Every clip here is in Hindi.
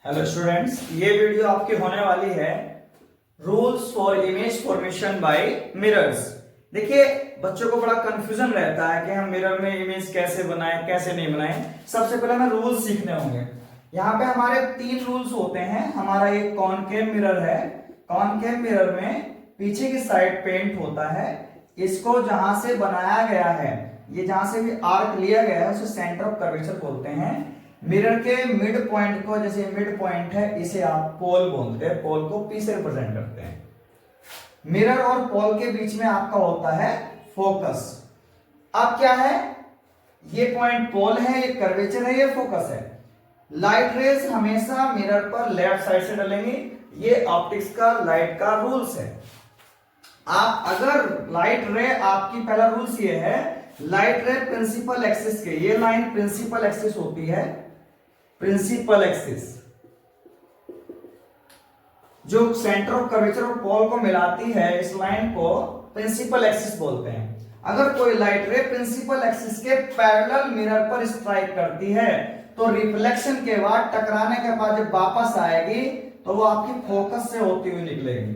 हेलो स्टूडेंट्स, ये वीडियो आपकी होने वाली है rules for image formation by mirrors. देखिए, बच्चों को बड़ा कंफ्यूजन रहता है कि हम मिरर में इमेज कैसे बनाएं, कैसे नहीं बनाएं। सबसे पहले हमें रूल्स सीखने होंगे। यहाँ पे हमारे 3 रूल्स होते हैं। हमारा एक कॉनकेव मिरर है। कॉनकेव मिरर में पीछे की साइड पेंट होता है। इसको जहां से बनाया गया है, ये जहां से भी आर्क लिया गया है, उसे सेंटर ऑफ कर्वेचर बोलते हैं। मिरर के मिड पॉइंट को, जैसे मिड पॉइंट है, इसे आप पोल बोलते हैं। पोल को पी से रिप्रेजेंट करते हैं। मिरर और पोल के बीच में आपका होता है फोकस। अब क्या है, ये पॉइंट पोल है, ये कर्वेचर है, ये फोकस है। लाइट रेज हमेशा मिरर पर लेफ्ट साइड से डलेंगी। ये ऑप्टिक्स का, लाइट का रूल्स है। आप अगर लाइट रे, आपकी पहला रूल्स ये है, लाइट रे प्रिंसिपल एक्सिस के, ये लाइन प्रिंसिपल एक्सिस होती है। प्रिंसिपल एक्सिस जो सेंटर ऑफ कर्वेचर और पोल को मिलाती है, इस लाइन को प्रिंसिपल एक्सिस बोलते हैं। अगर कोई लाइट रे प्रिंसिपल एक्सिस के पैरेलल मिरर पर स्ट्राइक करती है तो रिफ्लेक्शन के बाद, टकराने के बाद जब वापस आएगी तो वो आपकी फोकस से होती हुई निकलेगी।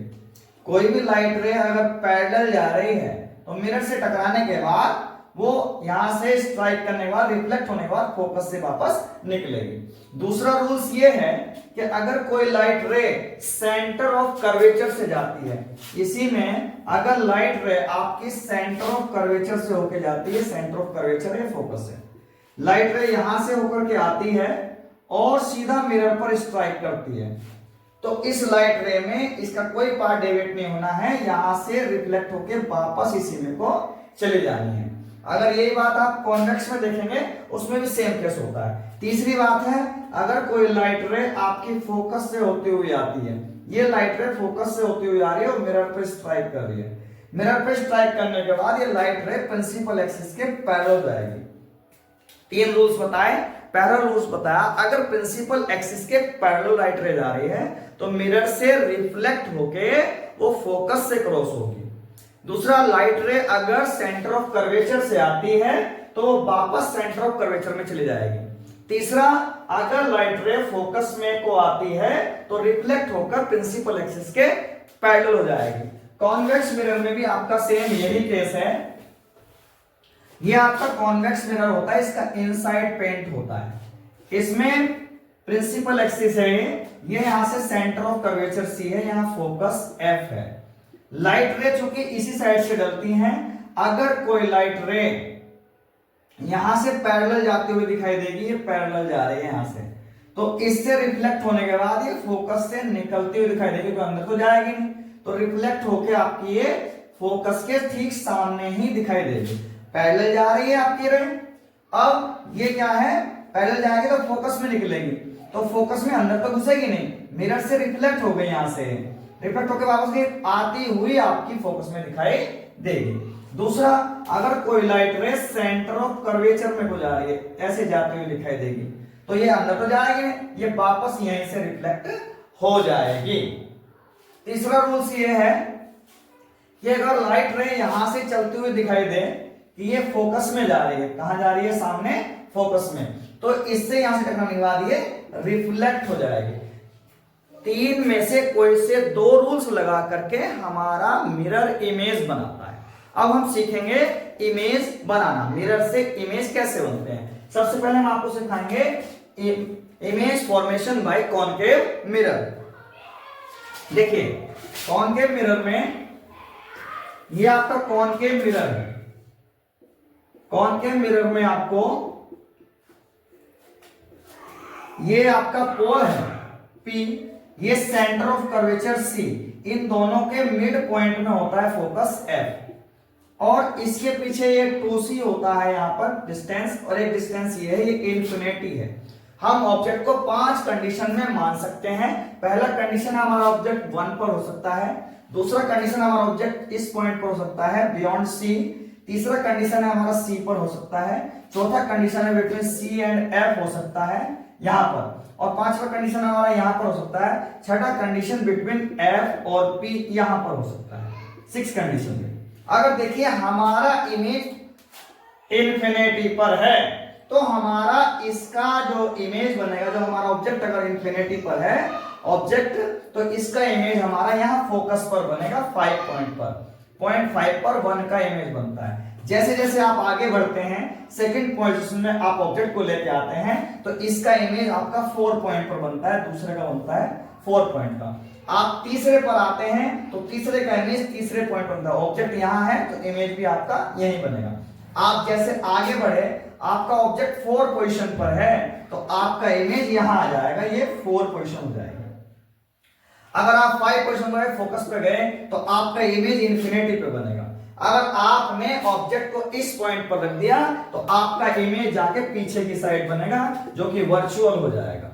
कोई भी लाइट रे अगर पैरेलल जा रही है तो मिरर से टकराने के बाद वो यहां से स्ट्राइक करने के बाद, रिफ्लेक्ट होने के बाद फोकस से वापस निकलेगी। दूसरा रूल्स ये है कि अगर कोई लाइट रे सेंटर ऑफ कर्वेचर से जाती है, इसी में अगर लाइट रे आपकी सेंटर ऑफ कर्वेचर से होकर जाती है, सेंटर ऑफ कर्वेचर है, फोकस है, लाइट रे यहां से होकर के आती है और सीधा मिरर पर स्ट्राइक करती है, तो इस लाइट रे में इसका कोई पार्ट डेविएट नहीं होना है, यहां से रिफ्लेक्ट होकर वापस इसी में को चले जानी है। अगर यही बात आप कॉन्वेक्स में देखेंगे, उसमें भी सेम केस होता है। तीसरी बात है, अगर कोई लाइट रे आपकी फोकस से होती हुई आती है, ये लाइट रे फोकस से होती हुई आ रही है और मिरर पे स्ट्राइक कर रही है, मिरर पे स्ट्राइक करने के बाद ये लाइट रे प्रिंसिपल एक्सिस के पैरेलल जाएगी। 3 रूल्स बताए, पहला रूल्स बताया, अगर प्रिंसिपल एक्सिस के पैरेलल लाइट रे जा रही है तो मिरर से रिफ्लेक्ट होके वो फोकस से क्रॉस होगी। दूसरा, लाइट रे अगर सेंटर ऑफ कर्वेचर से आती है तो वापस सेंटर ऑफ कर्वेचर में चली जाएगी। तीसरा, अगर लाइट रे फोकस में को आती है तो रिफ्लेक्ट होकर प्रिंसिपल एक्सिस के पैरेलल हो जाएगी। कॉन्वेक्स मिरर में भी आपका सेम यही केस है। ये आपका कॉन्वेक्स मिरर होता है, इसका इनसाइड पेंट होता है, इसमें प्रिंसिपल एक्सिस है, ये यहां से सेंटर ऑफ कर्वेचर सी है, यहां फोकस एफ है। लाइट रे चूंकि इसी साइड से डलती हैं, अगर कोई लाइट रे यहां से पैरेलल जाती हुई दिखाई देगी, ये पैरेलल जा रही है यहां से, तो इससे रिफ्लेक्ट होने के बाद ये फोकस से निकलती हुई दिखाई देगी, तो अंदर तो जाएगी नहीं, तो रिफ्लेक्ट होके आपकी ये फोकस के ठीक सामने ही दिखाई देगी। पैरेलल जा रही है आपकी रे, अब ये क्या है, पैरेलल जाएगी तो फोकस में निकलेगी, तो फोकस में अंदर तो घुसेगी नहीं, मिरर से रिफ्लेक्ट हो गई, यहां से रिफ्लेक्ट होकर वापस आती हुई आपकी फोकस में दिखाई देगी। दूसरा, अगर कोई लाइट रे सेंटर ऑफ कर्वेचर में को जा रही है, ऐसे जाती हुई दिखाई देगी, तो ये अंदर तो जाएगी नहीं, ये वापस यहीं से रिफ्लेक्ट हो जाएगी। तीसरा रूल्स ये है कि अगर लाइट रे यहां से चलती हुई दिखाई दे कि ये फोकस में जा रही है, कहां जा रही है, सामने फोकस में, तो इससे यहां से टकराने के बाद ये रिफ्लेक्ट हो जाएगी। 3 में से कोई से 2 रूल्स लगा करके हमारा मिरर इमेज बनाता है। अब हम सीखेंगे इमेज बनाना, मिरर से इमेज कैसे बनते हैं। सबसे पहले हम आपको सिखाएंगे image formation by concave mirror. देखिए, कॉनकेव मिरर में ये आपका कॉनकेव मिरर है। कॉनकेव मिरर में आपको ये आपका पोल है P, ये सेंटर ऑफ कर्वेचर C, इन दोनों के मिड पॉइंट में होता है फोकस F, और इसके पीछे ये 2C होता है यहां पर डिस्टेंस, और एक डिस्टेंस ये है, ये इंफिनिटी है। हम ऑब्जेक्ट को 5 कंडीशन में मान सकते हैं। पहला कंडीशन हमारा ऑब्जेक्ट 1 पर हो सकता है, दूसरा कंडीशन हमारा ऑब्जेक्ट इस पॉइंट पर हो सकता है बियॉन्ड C, तीसरा कंडीशन है हमारा C पर हो सकता है, चौथा कंडीशन है बिटवीन C एंड F हो सकता है यहां पर, और पांचवा कंडीशन हमारा यहां पर हो सकता है, छठा कंडीशन बिटवीन F और P यहां पर हो सकता है। 6 कंडीशन में अगर देखिए हमारा इमेज इन्फिनिटी पर है, तो हमारा इसका जो इमेज बनेगा, जो हमारा ऑब्जेक्ट अगर इंफिनिटी पर है ऑब्जेक्ट, तो इसका इमेज हमारा यहाँ फोकस पर बनेगा 5 पॉइंट पर, 0.5 पर 1 का इमेज बनता है। जैसे जैसे आप आगे बढ़ते हैं सेकंड पोजीशन में आप ऑब्जेक्ट को लेके आते हैं तो इसका इमेज आपका 4 पॉइंट पर बनता है, दूसरे का बनता है 4 पॉइंट का। आप तीसरे पर आते हैं तो तीसरे का इमेज तीसरे पॉइंट बनता है, ऑब्जेक्ट यहां है तो इमेज भी आपका यहीं बनेगा। आप जैसे आगे बढ़े, आपका ऑब्जेक्ट 4 पोजीशन पर है तो आपका इमेज यहां आ जाएगा, ये 4 पोजीशन हो जाएगा। अगर आप 5 पोजीशन पर फोकस पे गए तो आपका इमेज इंफिनिटी पे बनेगा। अगर आपने ऑब्जेक्ट को इस पॉइंट पर रख दिया तो आपका इमेज जाके पीछे की साइड बनेगा, जो कि वर्चुअल हो जाएगा,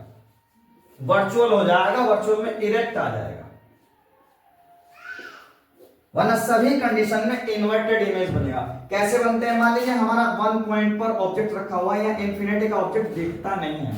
वर्चुअल हो जाएगा, वर्चुअल में इरेक्ट आ जाएगा। वरना सभी कंडीशन में इन्वर्टेड इमेज बनेगा। कैसे बनते हैं? मान लीजिए हमारा 1 पॉइंट पर ऑब्जेक्ट रखा हुआ है या इंफिनिटी का ऑब्जेक्ट दिखता नहीं है,